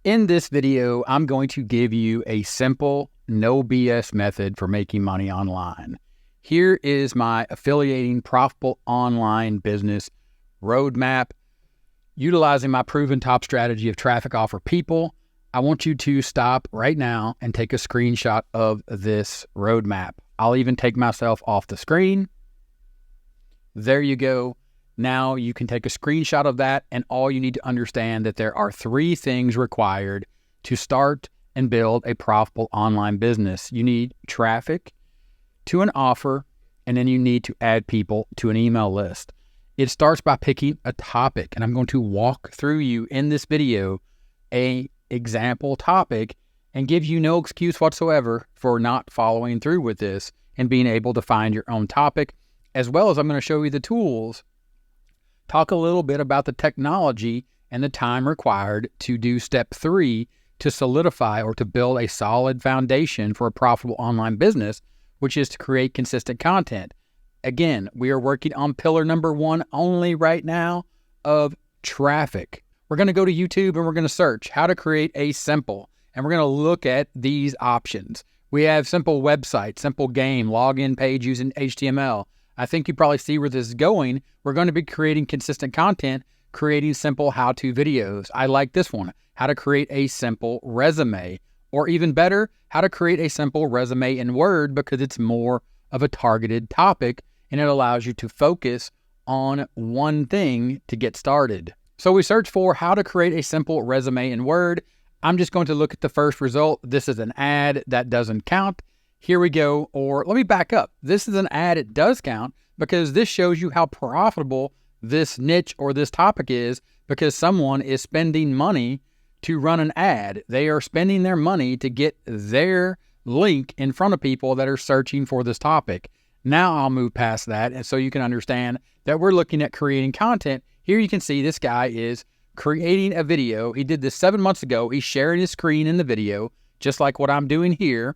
In this video, I'm going to give you a simple, no BS method for making money online. Here is my affiliating profitable online business roadmap. Utilizing my proven top strategy of traffic offer people, I want you to stop right now and take a screenshot of this roadmap. I'll even take myself off the screen. There you go. Now you can take a screenshot of that, and all you need to understand that there are 3 things required to start and build a profitable online business. You need traffic to an offer, and then you need to add people to an email list. It starts by picking a topic, and I'm going to walk through you in this video a example topic and give you no excuse whatsoever for not following through with this and being able to find your own topic, as well as I'm going to show you the tools. Talk a little bit about the technology and the time required to do step 3 to solidify or to build a solid foundation for a profitable online business, which is to create consistent content. Again, we are working on pillar number 1 only right now of traffic. We're going to go to YouTube and we're going to search how to create a simple, and we're going to look at these options. We have simple website, simple game, login page using HTML. I think you probably see where this is going. We're going to be creating consistent content, creating simple how-to videos. I like this one, how to create a simple resume, or even better, how to create a simple resume in Word, because it's more of a targeted topic and it allows you to focus on one thing to get started. So we search for how to create a simple resume in Word. I'm just going to look at the first result. This is an ad that doesn't count. Here we go. Or let me back up. This is an ad. It does count because this shows you how profitable this niche or this topic is, because someone is spending money to run an ad. They are spending their money to get their link in front of people that are searching for this topic. Now I'll move past that, and so you can understand that we're looking at creating content. Here you can see this guy is creating a video. He did this 7 months ago. He's sharing his screen in the video, just like what I'm doing here.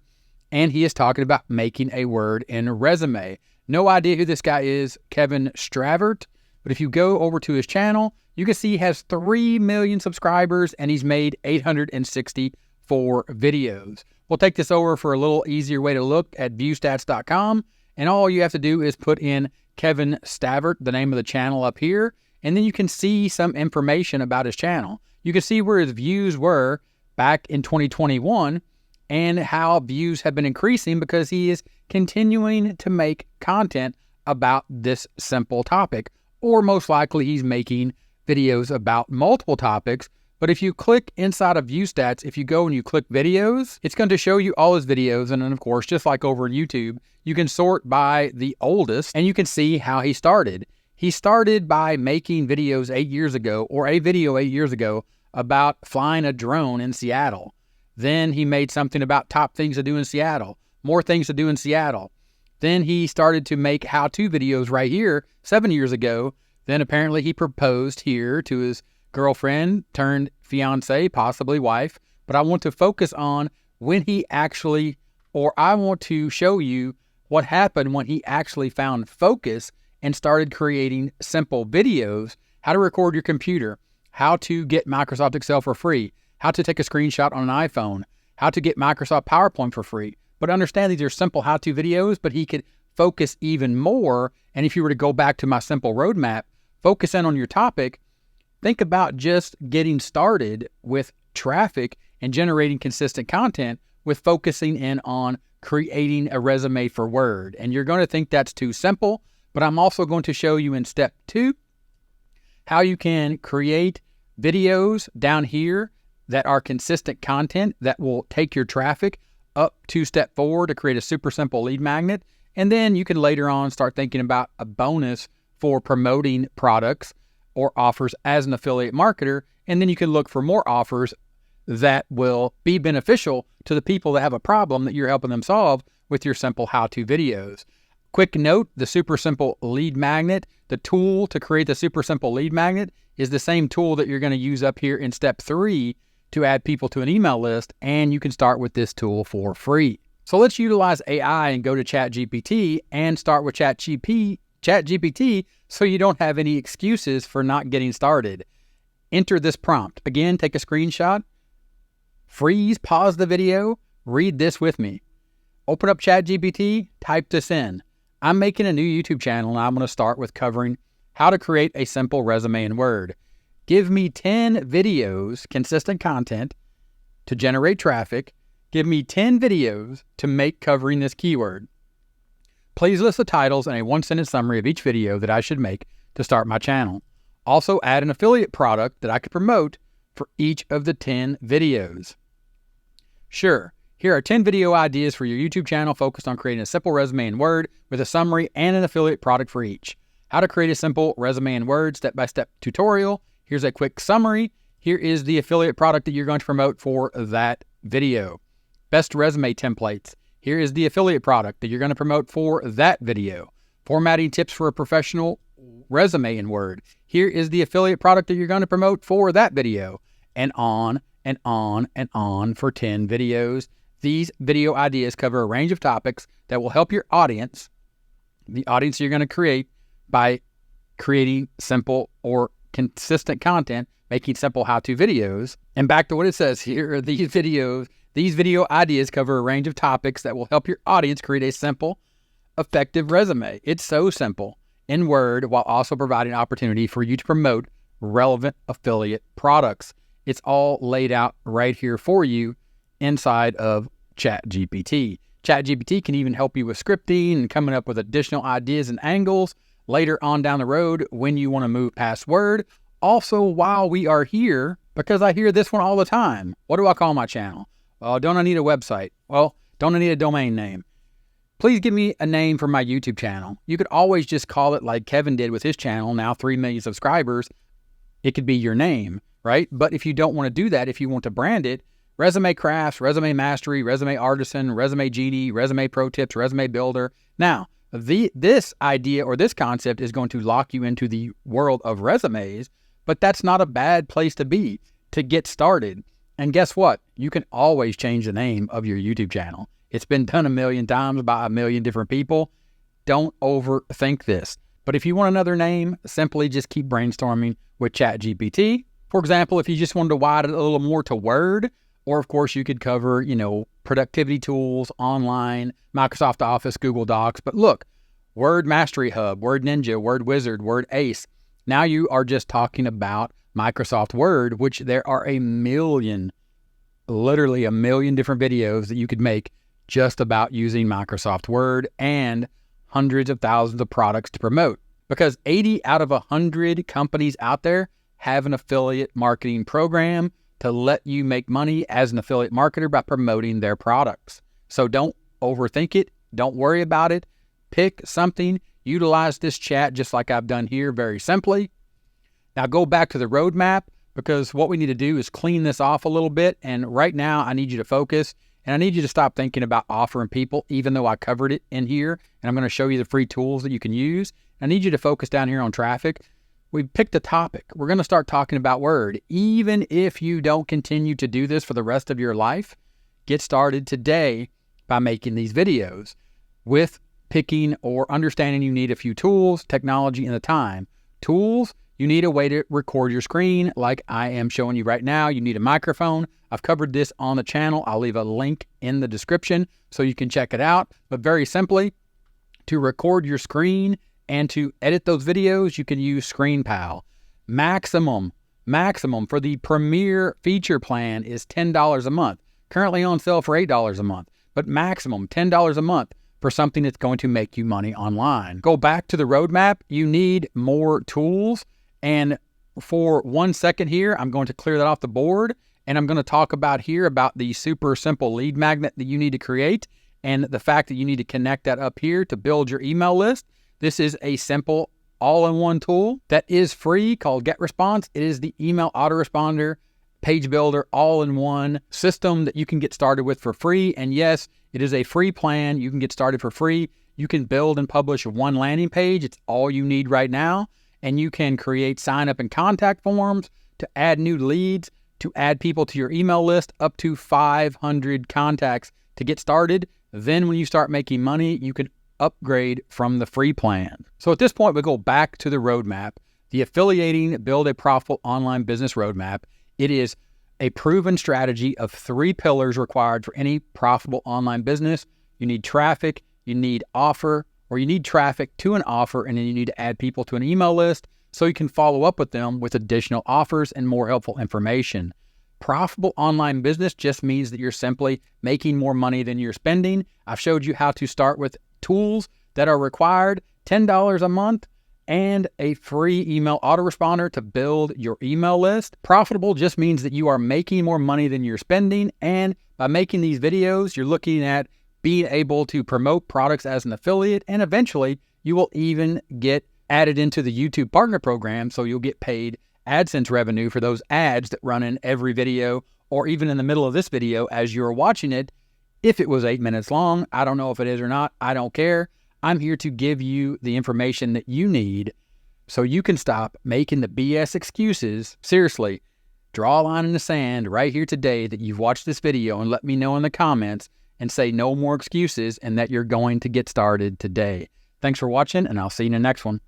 And he is talking about making a Word in a resume. No idea who this guy is, Kevin Stravert. But if you go over to his channel, you can see he has 3 million subscribers and he's made 864 videos. We'll take this over for a little easier way to look at viewstats.com. And all you have to do is put in Kevin Stravert, the name of the channel up here. And then you can see some information about his channel. You can see where his views were back in 2021. And how views have been increasing because he is continuing to make content about this simple topic. Or most likely he's making videos about multiple topics. But if you click inside of ViewStats, if you go and you click videos, it's going to show you all his videos. And then of course, just like over on YouTube, you can sort by the oldest and you can see how he started. He started by making videos 8 years ago, or a video 8 years ago, about flying a drone in Seattle. Then he made something about top things to do in Seattle, more things to do in Seattle. Then he started to make how-to videos right here 7 years ago. Then apparently he proposed here to his girlfriend turned fiance, possibly wife. But I want to focus on when he actually, or I want to show you what happened when he actually found focus and started creating simple videos, how to record your computer, how to get Microsoft Excel for free, how to take a screenshot on an iPhone, how to get Microsoft PowerPoint for free. But understand these are simple how-to videos, but he could focus even more. And if you were to go back to my simple roadmap, focus in on your topic, think about just getting started with traffic and generating consistent content with focusing in on creating a resume for Word. And you're going to think that's too simple, but I'm also going to show you in step 2 how you can create videos down here that are consistent content that will take your traffic up to step 4 to create a super simple lead magnet. And then you can later on start thinking about a bonus for promoting products or offers as an affiliate marketer. And then you can look for more offers that will be beneficial to the people that have a problem that you're helping them solve with your simple how-to videos. Quick note, the super simple lead magnet, the tool to create the super simple lead magnet is the same tool that you're going to use up here in step 3 to add people to an email list, and you can start with this tool for free. So let's utilize AI and go to ChatGPT and start with ChatGPT so you don't have any excuses for not getting started. Enter this prompt. Again, take a screenshot. Freeze, pause the video, read this with me. Open up ChatGPT, type this in. I'm making a new YouTube channel and I'm going to start with covering how to create a simple resume in Word. Give me 10 videos, consistent content to generate traffic. Give me 10 videos to make covering this keyword. Please list the titles and a one-sentence summary of each video that I should make to start my channel. Also add an affiliate product that I could promote for each of the 10 videos. Sure, here are 10 video ideas for your YouTube channel focused on creating a simple resume in Word with a summary and an affiliate product for each. How to create a simple resume in Word, step-by-step tutorial. Here's a quick summary. Here is the affiliate product that you're going to promote for that video. Best resume templates. Here is the affiliate product that you're going to promote for that video. Formatting tips for a professional resume in Word. Here is the affiliate product that you're going to promote for that video. And on and on and on for 10 videos. These video ideas cover a range of topics that will help your audience, the audience you're going to create, by creating simple or consistent content, making simple how-to videos. And back to what it says here, these video ideas cover a range of topics that will help your audience create a simple, effective resume. It's so simple in Word while also providing opportunity for you to promote relevant affiliate products. It's all laid out right here for you inside of ChatGPT. ChatGPT can even help you with scripting and coming up with additional ideas and angles later on down the road when you want to move past Word. Also, while we are here, because I hear this one all the time, what do I call my channel? Well, don't I need a website? Well, don't I need a domain name? Please give me a name for my YouTube channel. You could always just call it like Kevin did with his channel, now 3 million subscribers. It could be your name, right? But if you don't want to do that, if you want to brand it, Resume Crafts, Resume Mastery, Resume Artisan, Resume Genie, Resume Pro Tips, Resume Builder. Now, this idea or this concept is going to lock you into the world of resumes, but that's not a bad place to be to get started. And guess what? You can always change the name of your YouTube channel. It's been done a million times by a million different people. Don't overthink this. But if you want another name, simply just keep brainstorming with ChatGPT. For example, if you just wanted to widen it a little more to Word, or of course you could cover, productivity tools, online, Microsoft Office, Google Docs. But look, Word Mastery Hub, Word Ninja, Word Wizard, Word Ace. Now you are just talking about Microsoft Word, which there are literally a million different videos that you could make just about using Microsoft Word and hundreds of thousands of products to promote. Because 80 out of 100 companies out there have an affiliate marketing program to let you make money as an affiliate marketer by promoting their products. So don't overthink it. Don't worry about it. Pick something. Utilize this chat just like I've done here very simply. Now go back to the roadmap, because what we need to do is clean this off a little bit. And right now I need you to focus, and I need you to stop thinking about offering people, even though I covered it in here. And I'm going to show you the free tools that you can use. I need you to focus down here on traffic. We picked a topic. We're going to start talking about Word. Even if you don't continue to do this for the rest of your life, get started today by making these videos with picking or understanding you need a few tools, technology, and the time. Tools, you need a way to record your screen like I am showing you right now. You need a microphone. I've covered this on the channel. I'll leave a link in the description so you can check it out. But very simply, to record your screen and to edit those videos, you can use ScreenPal. Maximum for the Premier feature plan is $10 a month. Currently on sale for $8 a month, but maximum $10 a month for something that's going to make you money online. Go back to the roadmap. You need more tools. And for 1 second here, I'm going to clear that off the board. And I'm going to talk about the super simple lead magnet that you need to create and the fact that you need to connect that up here to build your email list. This is a simple all-in-one tool that is free called GetResponse. It is the email autoresponder, page builder, all-in-one system that you can get started with for free. And yes, it is a free plan. You can get started for free. You can build and publish one landing page. It's all you need right now. And you can create sign-up and contact forms to add new leads, to add people to your email list, up to 500 contacts to get started. Then when you start making money, you can upgrade from the free plan. So at this point, we go back to the roadmap, the affiliating, build a profitable online business roadmap. It is a proven strategy of 3 pillars required for any profitable online business. You need traffic, you need offer, or you need traffic to an offer, and then you need to add people to an email list so you can follow up with them with additional offers and more helpful information. Profitable online business just means that you're simply making more money than you're spending. I've showed you how to start with tools that are required, $10 a month, and a free email autoresponder to build your email list. Profitable just means that you are making more money than you're spending, and by making these videos, you're looking at being able to promote products as an affiliate, and eventually you will even get added into the YouTube Partner Program, so you'll get paid AdSense revenue for those ads that run in every video, or even in the middle of this video as you're watching it. If it was 8 minutes long, I don't know if it is or not, I don't care. I'm here to give you the information that you need so you can stop making the BS excuses. Seriously, draw a line in the sand right here today that you've watched this video and let me know in the comments and say no more excuses and that you're going to get started today. Thanks for watching, and I'll see you in the next one.